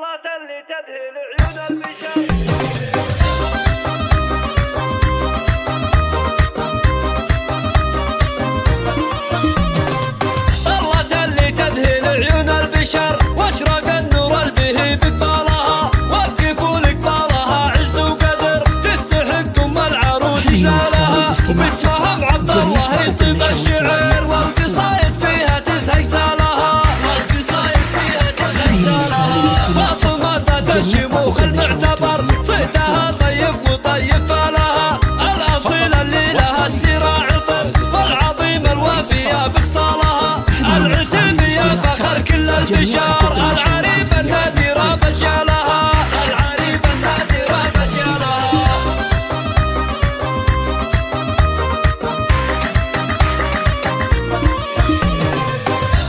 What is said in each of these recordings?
طلت اللي تذهل عيون البشر. طلت اللي تذهل عيون البشر واشرق النور البهي بقبالها، وقفوا لقبالها عز وقدر تستحق ام العروس جلالها، وباسمها بعبد الله يطيب الشعر والقصايد فيها تزهق سالها، والقصايد فيها تزهق سالها. فاطمة الشموخ المعتبر صيتها طيب وطيب فالها، الاصيله اللي لها السراع عطر والعظيم الوافيه بخصالها، العتيبيه فخر كل البشر، العريب النادره بجالها، العريب النادره بجالها.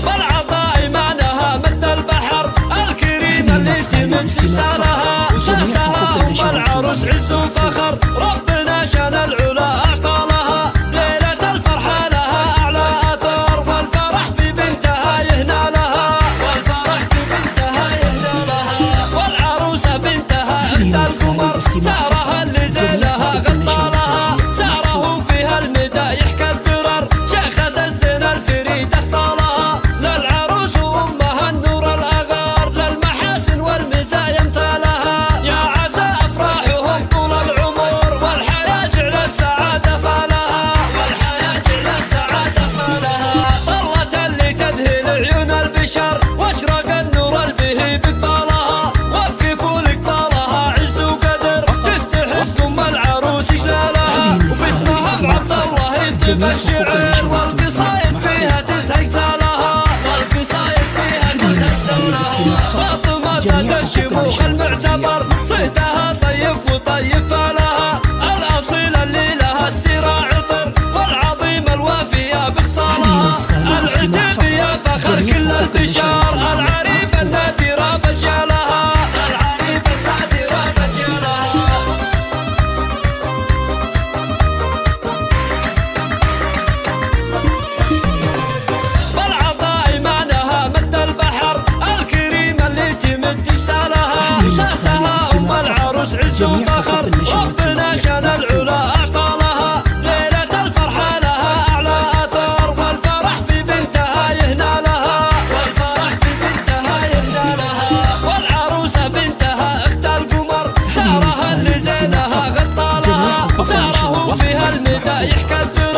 والعطاء معناها مد البحر الكريم اللي تمن سلسالها، وساسها ام العروس عز وفخر ربنا شان العلا اعطى لها، ليله الفرحه لها اعلى اثر والفرح في بنتها يهنى لها، والفرح في بنتها يهنى لها. والعروسه بنتها اخت القمر سعرها اللي زينها غطى لها، سعره فيها المدايح كالدرر شيخة الزين الفريد اخصالها، للعروس وامها النور الاغار للمحاسن والمزايا امثالها، يا عسى افراحهم طول العمر والحياه جعل السعاده فالها، والحياه جعل السعاده فالها. طلت اللي تذهل عيون البشر واشرق النور البهي بقبالها، وقفوا لقبالها عز وقدر تستحق ام العروس جلالها، وباسمها بعبد الله يطيب الشعر والقصايد فيها تزهق سالها، والقصايد فيها تزهق سالها. فاطمة الشموخ المعتبر صيتها طيب وطيب فالها، الاصيله اللي لها السراع عطر والعظيم الوافيه بخصالها، العتيبيه فخر كل البشر، العريب النادره بجالها، العريب النادره بجالها. والعطاء معناها مد البحر الكريم اللي تمد جسالها، وساسها ام العروس عز وفخر ربنا شان العلا اعطى لها، ليله الفرحه لها اعلى اثر والفرح في بنتها يهنى لها، والفرح في بنتها يهنى لها. والعروسه بنتها اخت القمر سعرها اللي زينها غطى لها، سعره فيها المدايح كالدرر